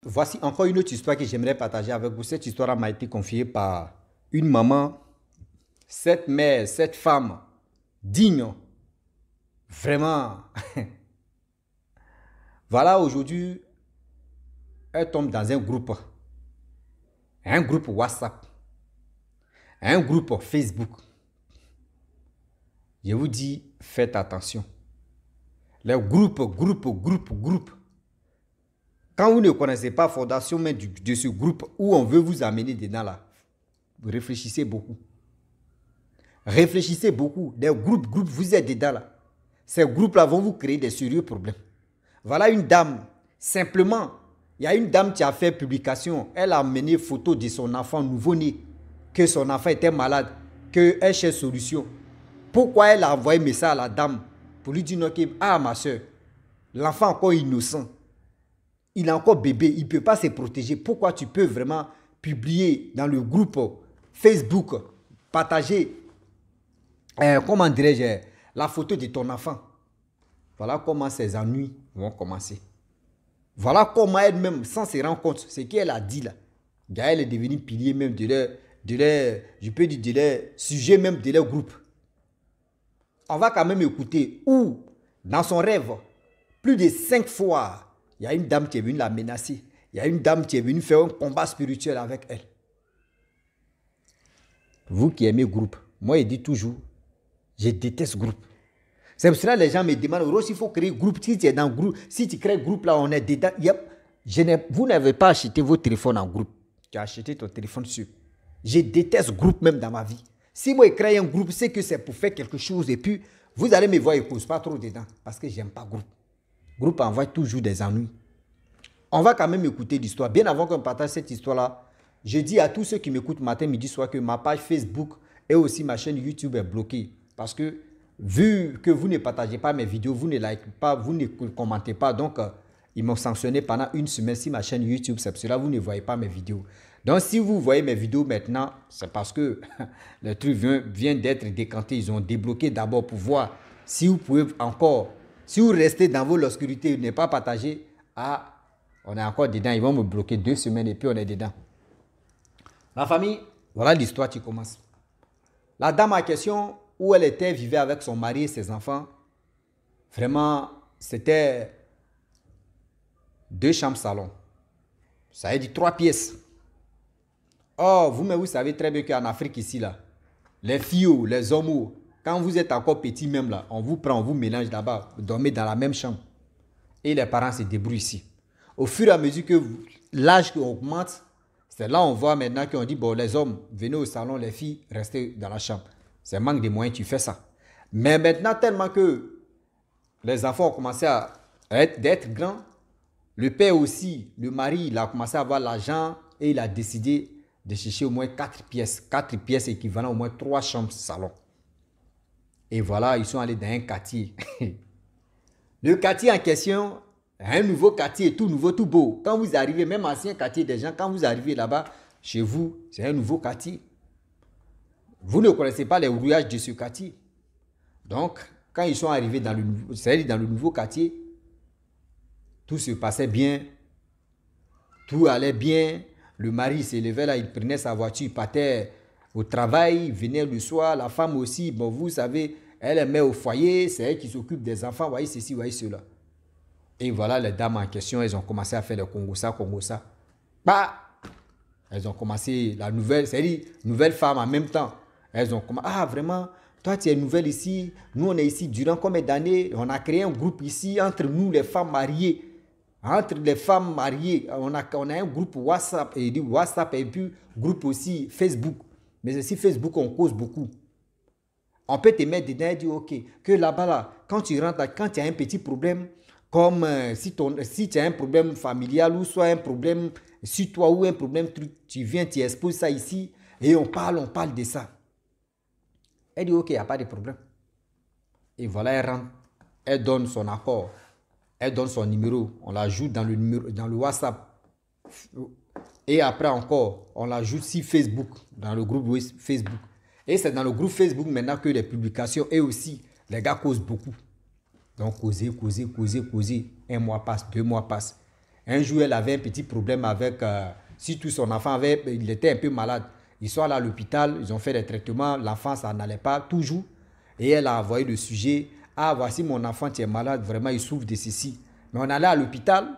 Voici encore une autre histoire que j'aimerais partager avec vous. Cette histoire m'a été confiée par une maman, cette mère, cette femme digne. Vraiment. Voilà, aujourd'hui, elle tombe dans un groupe WhatsApp, un groupe Facebook. Je vous dis, faites attention. Les groupes. Quand vous ne connaissez pas la fondation même de ce groupe où on veut vous amener dedans là, réfléchissez beaucoup. Réfléchissez beaucoup. Des groupes, vous êtes dedans là. Ces groupes-là vont vous créer des sérieux problèmes. Voilà une dame, simplement, il y a une dame qui a fait publication. Elle a amené photo de son enfant nouveau-né, que son enfant était malade, qu'elle cherche solution. Pourquoi elle a envoyé un message à la dame pour lui dire que, ah ma soeur, l'enfant encore innocent, il est encore bébé, il ne peut pas se protéger. Pourquoi tu peux vraiment publier dans le groupe Facebook, partager, comment dirais-je, la photo de ton enfant? Voilà comment ses ennuis vont commencer. Voilà comment elle-même, sans se rendre compte, ce qu'elle a dit là, elle est devenue pilier même je peux dire, de leur sujet même de leur groupe. On va quand même écouter où, dans son rêve, plus de 5 fois, il y a une dame qui est venue la menacer. Il y a une dame qui est venue faire un combat spirituel avec elle. Vous qui aimez groupe, moi je dis toujours, je déteste groupe. C'est pour cela que les gens me demandent, Ross, il faut créer groupe. Si tu es dans groupe, si tu crées groupe là, on est dedans. Vous n'avez pas acheté vos téléphones en groupe. Tu as acheté ton téléphone sur. Je déteste groupe même dans ma vie. Si moi je crée un groupe, c'est que c'est pour faire quelque chose et puis vous allez me voir et cause pas trop dedans parce que j'aime pas groupe. Groupe envoie toujours des ennuis. On va quand même écouter l'histoire. Bien avant qu'on partage cette histoire-là, je dis à tous ceux qui m'écoutent matin, midi, soir que ma page Facebook et aussi ma chaîne YouTube est bloquée. Parce que vu que vous ne partagez pas mes vidéos, vous ne likez pas, vous ne commentez pas, donc ils m'ont sanctionné pendant une semaine si ma chaîne YouTube, c'est pour cela que vous ne voyez pas mes vidéos. Donc si vous voyez mes vidéos maintenant, c'est parce que le truc vient d'être décanté. Ils ont débloqué d'abord pour voir si vous pouvez encore, si vous restez dans l'obscurité, ne pas partager, on est encore dedans, ils vont me bloquer 2 semaines et puis on est dedans. La famille, voilà l'histoire qui commence. La dame en question, où elle était, vivait avec son mari et ses enfants. Vraiment, c'était 2 chambres salon. Ça veut dire 3 pièces. Oh, vous savez très bien qu'en Afrique ici, là, les filles, les hommes, quand vous êtes encore petit même là, on vous prend, on vous mélange là-bas, vous dormez dans la même chambre. Et les parents se débrouillent ici. Au fur et à mesure que l'âge augmente, c'est là on voit maintenant qu'on dit, bon, les hommes, venez au salon, les filles, restez dans la chambre. C'est manque de moyens, tu fais ça. Mais maintenant, tellement que les enfants ont commencé à être grands, le père aussi, le mari, il a commencé à avoir l'argent et il a décidé de chercher au moins 4 pièces. 4 pièces équivalent au moins 3 chambres salon. Et voilà, ils sont allés dans un quartier. Le quartier en question, un nouveau quartier, tout nouveau, tout beau. Quand vous arrivez, même ancien quartier des gens, quand vous arrivez là-bas, chez vous, c'est un nouveau quartier. Vous ne connaissez pas les rouillages de ce quartier. Donc, quand ils sont arrivés dans le nouveau quartier, tout se passait bien, tout allait bien. Le mari se levait là, il prenait sa voiture, il partait au travail, il venait le soir. La femme aussi, bon, vous savez, elle est mère au foyer, c'est elle qui s'occupe des enfants, voyez ceci, voyez cela. Et voilà, les dames en question, elles ont commencé à faire le Congo-ça. Bah, elles ont commencé la nouvelle, c'est-à-dire nouvelle femme en même temps. Elles ont commencé, ah vraiment, toi tu es nouvelle ici, nous on est ici durant combien d'années, on a créé un groupe ici entre nous les femmes mariées. Entre les femmes mariées, on a un groupe WhatsApp, et puis groupe aussi Facebook. Mais aussi Facebook, on cause beaucoup. On peut te mettre dedans et dire, ok, que là-bas, là, quand tu rentres, quand tu as un petit problème, comme si tu as un problème familial ou soit un problème sur toi ou un problème, tu viens, tu exposes ça ici et on parle de ça. Elle dit, ok, il n'y a pas de problème. Et voilà, elle rentre, elle donne son accord, elle donne son numéro, on l'ajoute dans le WhatsApp. Et après encore, on l'ajoute sur Facebook, dans le groupe Facebook. Et c'est dans le groupe Facebook maintenant que les publications et aussi, les gars causent beaucoup. Donc, causer. 1 mois passe, 2 mois passent. Un jour, elle avait un petit problème avec, si tout son enfant il était un peu malade. Ils sont allés à l'hôpital, ils ont fait des traitements, l'enfant, ça n'allait pas toujours. Et elle a envoyé le sujet, ah, voici mon enfant qui est malade, vraiment, il souffre de ceci. Mais on allait à l'hôpital,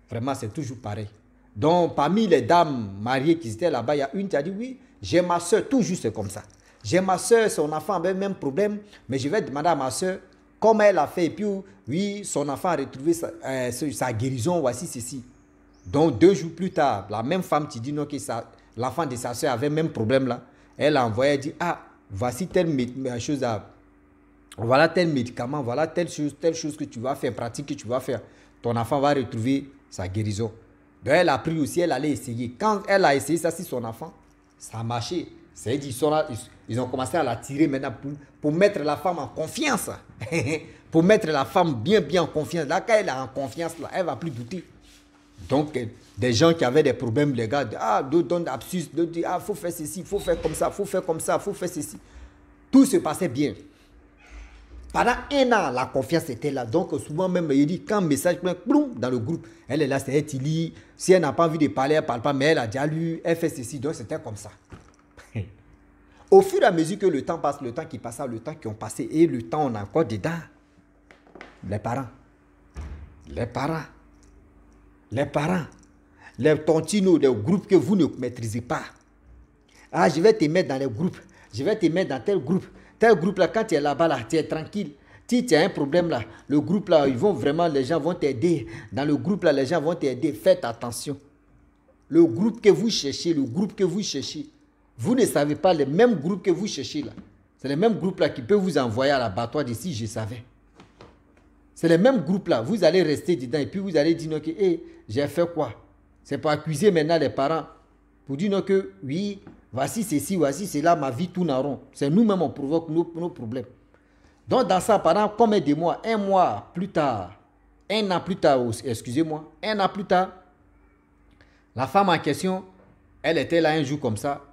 vraiment, c'est toujours pareil. Donc, parmi les dames mariées qui étaient là-bas, il y a une qui a dit, oui, j'ai ma soeur, toujours c'est comme ça. J'ai ma soeur, son enfant avait le même problème, mais je vais demander à ma soeur comment elle a fait. Et puis, oui, son enfant a retrouvé sa guérison, voici ceci. Donc, 2 jours plus tard, la même femme qui dit non, que l'enfant de sa soeur avait le même problème là, elle a envoyé, elle dit, ah, voici telle chose, voilà tel médicament, voilà telle chose que tu vas faire, pratique que tu vas faire. Ton enfant va retrouver sa guérison. Donc, elle a pris aussi, elle allait essayer. Quand elle a essayé ça sur son enfant, ça a marché. C'est-à-dire ils ont commencé à la tirer maintenant pour mettre la femme en confiance. Pour mettre la femme bien en confiance. Là, quand elle est en confiance, là, elle ne va plus douter. Donc, des gens qui avaient des problèmes, les gars, d'autres donnent absus, d'autres disent, faut faire ceci, il faut faire comme ça, il faut faire comme ça, il faut faire ceci. Tout se passait bien. Pendant 1 an, la confiance était là. Donc, souvent même, il dit, quand un message boum, dans le groupe, elle est là, c'est elle qui lit. Si elle n'a pas envie de parler, elle ne parle pas, mais elle a déjà lu, elle fait ceci. Donc, c'était comme ça. Au fur et à mesure que le temps passe, le temps qui passe, le temps qui ont passé, et le temps, on a encore dedans. Les parents, les tontinos, les groupes que vous ne maîtrisez pas. Ah, je vais te mettre dans les groupes. Je vais te mettre dans tel groupe. Tel groupe là, quand tu es là-bas, là, tu es tranquille. Si tu as un problème là, le groupe là, les gens vont t'aider. Dans le groupe là, les gens vont t'aider. Faites attention. Le groupe que vous cherchez, vous ne savez pas le même groupe que vous cherchez là. C'est le même groupe là qui peut vous envoyer à l'abattoir d'ici, je savais. C'est le même groupe là. Vous allez rester dedans et puis vous allez dire que j'ai fait quoi? C'est pour accuser maintenant les parents. Pour dire que oui, voici ceci, voici cela, ma vie tourne en rond. C'est nous-mêmes on provoque nos problèmes. Donc dans ça, pendant combien de mois? 1 mois plus tard, 1 an plus tard, excusez-moi, 1 an plus tard, la femme en question, elle était là un jour comme ça.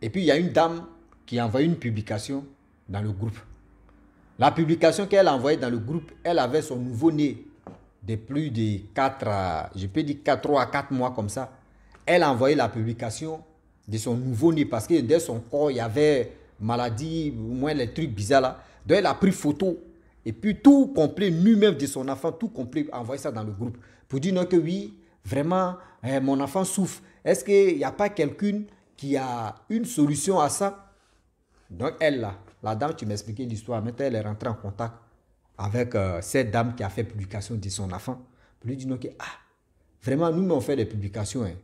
Et puis il y a une dame qui a envoyé une publication dans le groupe. La publication qu'elle a envoyée dans le groupe, elle avait son nouveau-né de plus de 3 à 4 mois comme ça. Elle a envoyé la publication de son nouveau-né parce que dans son corps, il y avait maladie, au moins les trucs bizarres là. Donc elle a pris photo et puis tout complet, lui-même de son enfant, tout complet, envoyé ça dans le groupe. Pour dire non que oui, vraiment, mon enfant souffre. Est-ce qu'il n'y a pas quelqu'un qui a une solution à ça? Donc elle là, la dame qui m'expliquait l'histoire, maintenant elle est rentrée en contact avec cette dame qui a fait publication de son enfant. Pour lui dire que vraiment nous on fait des publications. Hein.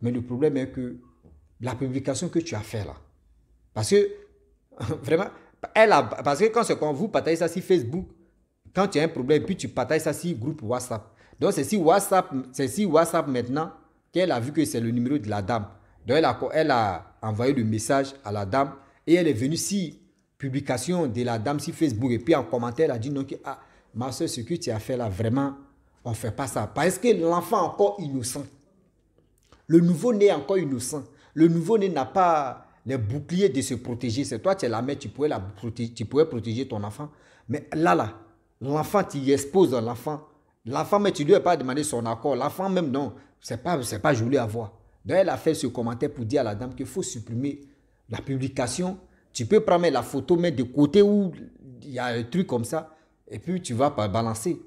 Mais le problème est que la publication que tu as fait là, parce que vraiment, parce que quand vous partagez ça sur Facebook, quand tu as un problème, puis tu partages ça sur le groupe WhatsApp. Donc c'est si WhatsApp maintenant qu'elle a vu que c'est le numéro de la dame. Donc elle a envoyé le message à la dame et elle est venue sur publication de la dame sur Facebook et puis en commentaire elle a dit non que ma soeur, ce que tu as fait là, vraiment, on ne fait pas ça. Parce que l'enfant est encore innocent. Le nouveau-né est encore innocent. Le nouveau-né n'a pas les boucliers de se protéger. C'est toi, tu es la mère, tu pourrais protéger ton enfant. Mais là, l'enfant, tu exposes l'enfant. L'enfant, mais tu ne lui as pas demandé son accord. L'enfant même, non, c'est pas joli à voir. Donc, elle a fait ce commentaire pour dire à la dame qu'il faut supprimer la publication. Tu peux prendre la photo, mettre de côté où il y a un truc comme ça, et puis tu vas balancer.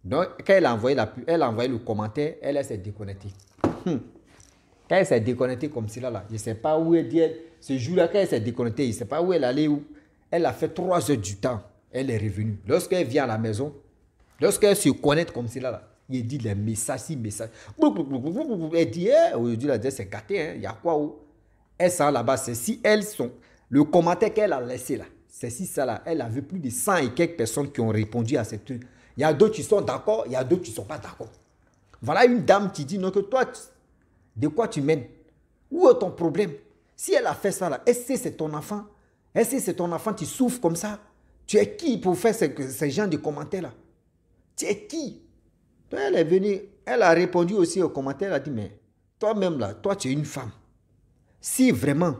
Donc, quand elle a envoyé le commentaire, elle s'est déconnectée. Quand elle s'est déconnectée comme cela, là, je ne sais pas où elle dit. Ce jour-là, quand elle s'est déconnectée, je ne sais pas où elle allait. Elle a fait 3 heures du temps. Elle est revenue. Lorsqu'elle vient à la maison, lorsqu'elle se connecte comme cela, là, il dit les messages, Elle dit, aujourd'hui, c'est gâté, hein. Il y a quoi où? Elle sent là-bas, c'est si elles sont. Le commentaire qu'elle a laissé là, c'est si ça là, elle a vu plus de 100 et quelques personnes qui ont répondu à ces trucs. Il y a d'autres qui sont d'accord, il y a d'autres qui ne sont pas d'accord. Voilà une dame qui dit, non, que toi, de quoi tu mènes? Où est ton problème? Si elle a fait ça là, est-ce que c'est ton enfant? Est-ce que c'est ton enfant qui souffre comme ça? Tu es qui pour faire ces genres de commentaires là? Tu es qui? Donc elle est venue, elle a répondu aussi aux commentaires, elle a dit, mais toi-même là, toi tu es une femme. Si vraiment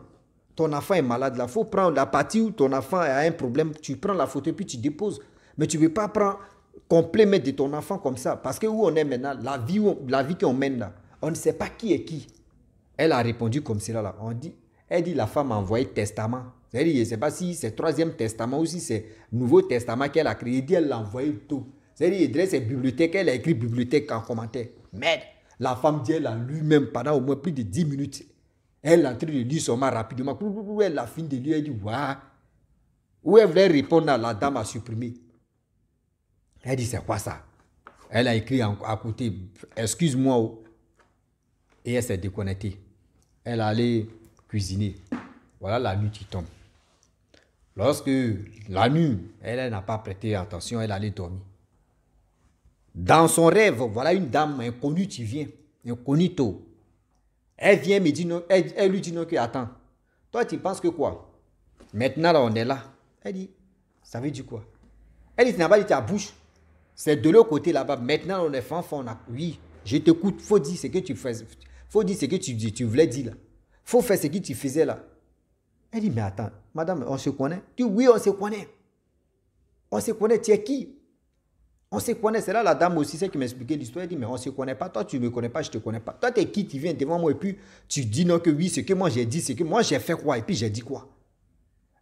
ton enfant est malade là, il faut prendre la partie où ton enfant a un problème, tu prends la photo et puis tu déposes. Mais tu ne veux pas prendre complet mais de ton enfant comme ça. Parce que où on est maintenant, la vie qu'on mène là, on ne sait pas qui est qui. Elle a répondu comme cela là. Elle dit la femme a envoyé testament. C'est-à-dire, je ne sais pas si c'est troisième testament ou si c'est nouveau testament qu'elle a créé. Elle dit elle l'a envoyé tout. C'est-à-dire, il dirait c'est bibliothèque, elle a écrit bibliothèque en commentaire. Merde, la femme dit elle a lu même pendant au moins plus de 10 minutes. Elle est en train de lire seulement rapidement. Elle a fini de lire, elle dit waouh. Où elle voulait répondre, la dame a supprimé. Elle dit c'est quoi ça? Elle a écrit à côté, excuse-moi. Et elle s'est déconnectée. Elle allait cuisiner. Voilà la nuit qui tombe. Lorsque la nuit, elle n'a pas prêté attention, elle allait dormir. Dans son rêve, voilà une dame inconnue qui vient, incognito. Elle vient me dire, non, elle lui dit non, que attends, toi tu penses que quoi? Maintenant là, on est là. Elle dit, ça veut dire quoi? Elle dit, tu n'as pas dit ta bouche. C'est de l'autre côté là-bas. Maintenant on est enfant, oui, je t'écoute, faut dire ce que tu fais. Faut dire ce que tu voulais dire là. Faut faire ce que tu faisais là. Elle dit, mais attends, madame, on se connaît? Tu dis, oui, on se connaît. On se connaît, tu es qui? On se connaît. C'est là la dame aussi, celle qui m'expliquait l'histoire. Elle dit, mais on ne se connaît pas. Toi, tu ne me connais pas, je ne te connais pas. Toi, tu es qui? Tu viens devant moi et puis tu dis non que oui, ce que moi j'ai dit, c'est que moi j'ai fait quoi? Et puis j'ai dit quoi?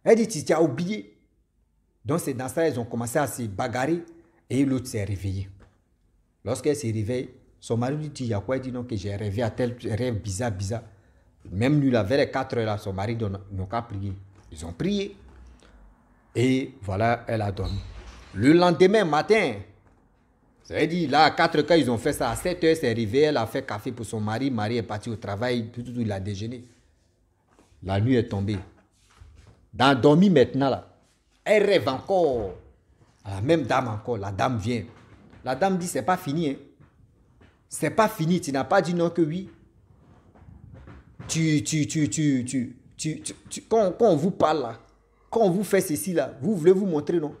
Elle dit, tu as oublié. Donc c'est dans ça, elles ont commencé à se bagarrer et l'autre s'est réveillée. Lorsqu'elle s'est réveillée, son mari lui dit, il y a quoi? Elle dit non, que j'ai rêvé à tel rêve bizarre. Même lui, vers les 4 heures, là, son mari n'a qu'à prier. Ils ont prié. Et voilà, elle a dormi. Le lendemain matin, ça veut dire, là, à 4 heures, ils ont fait ça. À 7 heures, c'est arrivé. Elle a fait café pour son mari. Mari est parti au travail. Tout, il a déjeuné. La nuit est tombée. Dans dormi maintenant, là, elle rêve encore. La même dame encore. La dame vient. La dame dit, c'est pas fini. Hein. C'est pas fini. Tu n'as pas dit non que oui. Quand on vous parle là, quand on vous fait ceci là, vous voulez vous montrer, non?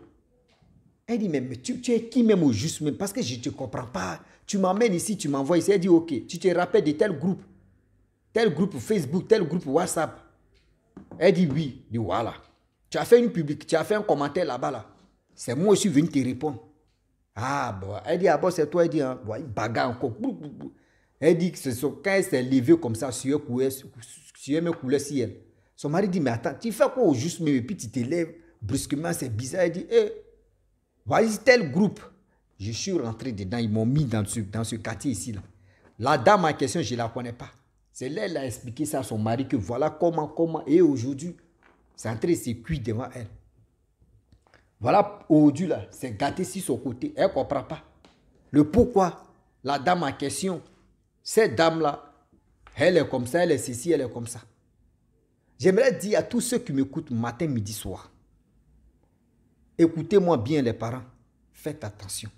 Elle dit, mais tu es qui même au juste même? Parce que je ne te comprends pas. Tu m'emmènes ici, tu m'envoies ici. Elle dit, ok, tu te rappelles de tel groupe Facebook, tel groupe WhatsApp. Elle dit, oui. Elle dit, voilà. Tu as fait une public, tu as fait un commentaire là-bas là. C'est moi aussi venu te répondre. Ah bon. Elle dit, ah bon, c'est toi. Elle dit, hein, bagarre encore. Elle dit que quand elle s'est levée comme ça, sur me coulait si elle. Son mari dit, mais attends, tu fais quoi au juste même et puis tu te lèves brusquement, c'est bizarre. Elle dit, voici tel groupe. Je suis rentré dedans, ils m'ont mis dans ce quartier ici. Là. La dame en question, je ne la connais pas. C'est là qu'elle a expliqué ça à son mari, que voilà comment, et aujourd'hui, c'est en train de se cuire devant elle. Voilà, aujourd'hui, là, c'est gâté sur son côté. Elle ne comprend pas. Le pourquoi, la dame en question, cette dame-là, elle est comme ça, elle est ceci, elle est comme ça. J'aimerais dire à tous ceux qui m'écoutent matin, midi, soir, écoutez-moi bien les parents, faites attention.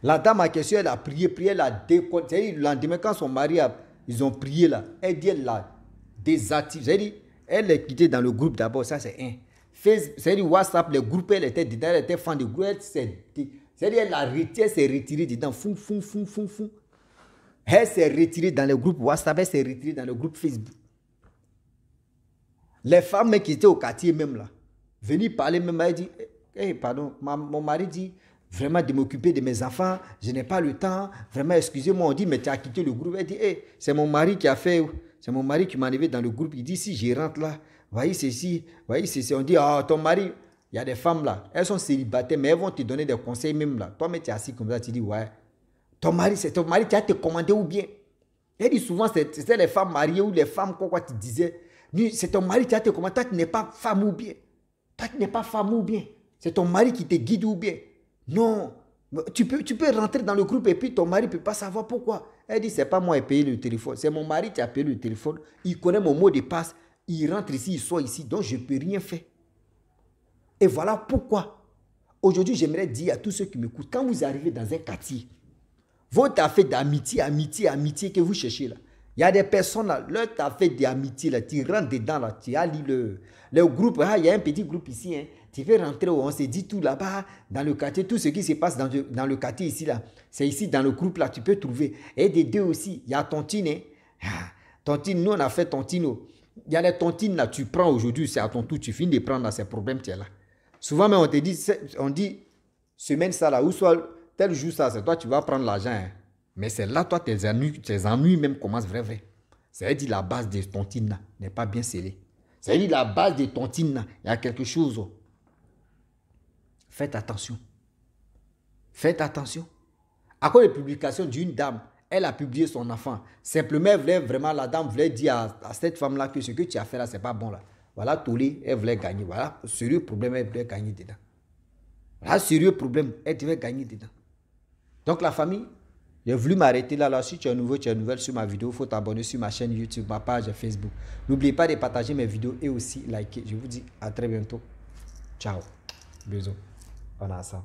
La dame en question, elle a prié, elle a déconné. Le lendemain, quand son mari, ils ont prié là, elle dit, elle l'a désactivé. Elle est quittée dans le groupe d'abord, ça c'est un. C'est-à-dire WhatsApp, le groupe, elle était dedans, elle était fan du groupe, c'est-à-dire elle s'est retirée dedans, fou. Elle s'est retirée dans le groupe WhatsApp, elle s'est retirée dans le groupe Facebook. Les femmes qui étaient au quartier même là, venaient parler même, elle dit, pardon, mon mari dit, vraiment de m'occuper de mes enfants, je n'ai pas le temps, vraiment excusez-moi, on dit, mais tu as quitté le groupe. Elle dit, c'est mon mari qui a fait, c'est mon mari qui m'a enlevé dans le groupe, il dit, si je rentre là, voyez ceci, on dit, ton mari, il y a des femmes là, elles sont célibataires, mais elles vont te donner des conseils même là. Toi, mais tu es assis comme ça, tu dis, ouais, c'est ton mari qui a te commandé ou bien. Elle dit souvent, c'est les femmes mariées ou les femmes, quoi tu disais, c'est ton mari qui a te commandé, toi tu n'es pas femme ou bien. C'est ton mari qui te guide ou bien. Non, tu peux rentrer dans le groupe et puis ton mari ne peut pas savoir pourquoi. Elle dit, c'est pas moi qui ai payé le téléphone, c'est mon mari qui a payé le téléphone. Il connaît mon mot de passe, il rentre ici, il sort ici, donc je ne peux rien faire. Et voilà pourquoi. Aujourd'hui, j'aimerais dire à tous ceux qui m'écoutent, quand vous arrivez dans un quartier, votre affaire d'amitié que vous cherchez là, il y a des personnes là, leur affaire d'amitié là, tu rentres dedans là, tu as lu le groupe, il y a un petit groupe ici, hein. Tu veux rentrer, on se dit tout là-bas, dans le quartier, tout ce qui se passe dans le quartier ici, là, c'est ici dans le groupe là, tu peux trouver. Et des deux aussi, il y a tontine, hein. Tontine, nous on a fait tontino. Il y a les tontines là, tu prends aujourd'hui, c'est à ton tour, tu finis de prendre là, ces problèmes, tu es là. Souvent, mais on te dit, semaine ça là, ou soit tel jour ça, c'est toi tu vas prendre l'argent. Hein. Mais c'est là, toi, tes ennuis même commencent vrai. C'est-à-dire la base de tontine n'est pas bien scellée. C'est-à-dire la base de tontine, il y a quelque chose. Oh. Faites attention. Faites attention. À cause des publications d'une dame, elle a publié son enfant. Simplement, la dame voulait dire à cette femme-là que ce que tu as fait là, c'est pas bon là. Voilà, Tolé, elle voulait gagner. Voilà, sérieux problème, elle voulait gagner dedans. Voilà, sérieux problème, elle devait gagner dedans. Donc la famille, j'ai voulu m'arrêter là. Si tu es nouveau, tu es nouvelle sur ma vidéo, il faut t'abonner sur ma chaîne YouTube, ma page Facebook. N'oubliez pas de partager mes vidéos et aussi liker. Je vous dis à très bientôt. Ciao. Bisous. On a ça.